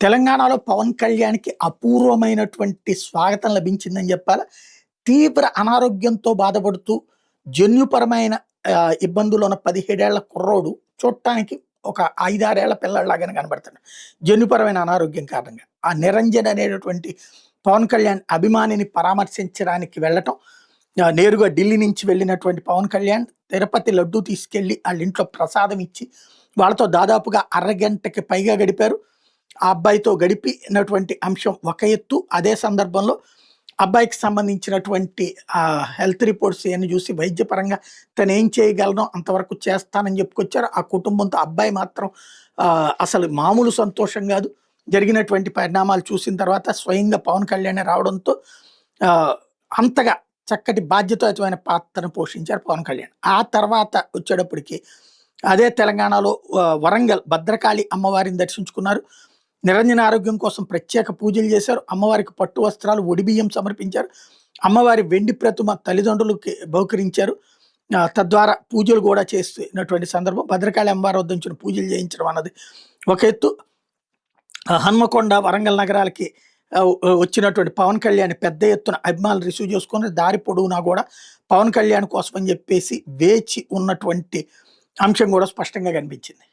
తెలంగాణలో పవన్ కళ్యాణ్‌కి అపూర్వమైనటువంటి స్వాగతం లభించిందని జెప్పాలా. తీవ్ర అనారోగ్యంతో బాధపడుతూ జన్యుపరమైన ఇబ్బందులున్న 17 ఏళ్ల కుర్రోడు చూడటానికి ఒక 5, 6 ఏళ్ల పిల్లాడిలాగానే కనబడతాడు. జన్యుపరమైన అనారోగ్యం కారణంగా. ఆ నిరంజన్ అనేటటువంటి పవన్ కళ్యాణ్ అభిమానిని పరామర్శించడానికి వెళ్ళటం, నేరుగా ఢిల్లీ నుంచి వెళ్ళినటువంటి పవన్ కళ్యాణ్ తిరుపతి లడ్డూ తీసుకెళ్ళి ఆళ్ళింట్లో ప్రసాదం ఇచ్చి, వాళ్ళతో దాదాపుగా అరగంటకి పైగా గడిపారు. ఆ అబ్బాయితో గడిపినటువంటి అంశం ఒక ఎత్తు. అదే సందర్భంలో అబ్బాయికి సంబంధించినటువంటి హెల్త్ రిపోర్ట్స్ ఇయన్నీ చూసి వైద్యపరంగా తనేం చేయగలనో అంతవరకు చేస్తానని చెప్పుకొచ్చారు. ఆ కుటుంబంతో అబ్బాయి మాత్రం అసలు మామూలు సంతోషం గాదు. జరిగినటువంటి పరిణామాలు చూసిన తర్వాత స్వయంగా పవన్ కళ్యాణే రావడంతో అంతగా చక్కటి బాధ్యతాయుతమైన పాత్రను పోషించారు పవన్ కళ్యాణ్. ఆ తర్వాత వచ్చేటప్పటికి అదే తెలంగాణలో వరంగల్ భద్రకాళి అమ్మవారిని దర్శించుకున్నారు. నిరంజన ఆరోగ్యం కోసం ప్రత్యేక పూజలు చేశారు. అమ్మవారికి పట్టు వస్త్రాలు, ఒడిబియ్యం సమర్పించారు. అమ్మవారి వెండి ప్రతిమ తల్లిదండ్రులకి బహుకరించారు. తద్వారా పూజలు కూడా చేస్తున్నటువంటి సందర్భం. భద్రకాళి అమ్మవారి వద్ద నుంచి పూజలు చేయించడం అన్నది ఒక ఎత్తు. హన్మకొండ, వరంగల్ నగరాలకి వచ్చినటువంటి పవన్ కళ్యాణ్ పెద్ద ఎత్తున అభిమానులు రిసీవ్ చేసుకొని దారి పొడవునా కూడా పవన్ కళ్యాణ్ కోసం అని చెప్పేసి వేచి ఉన్నటువంటి అంశం కూడా స్పష్టంగా కనిపించింది.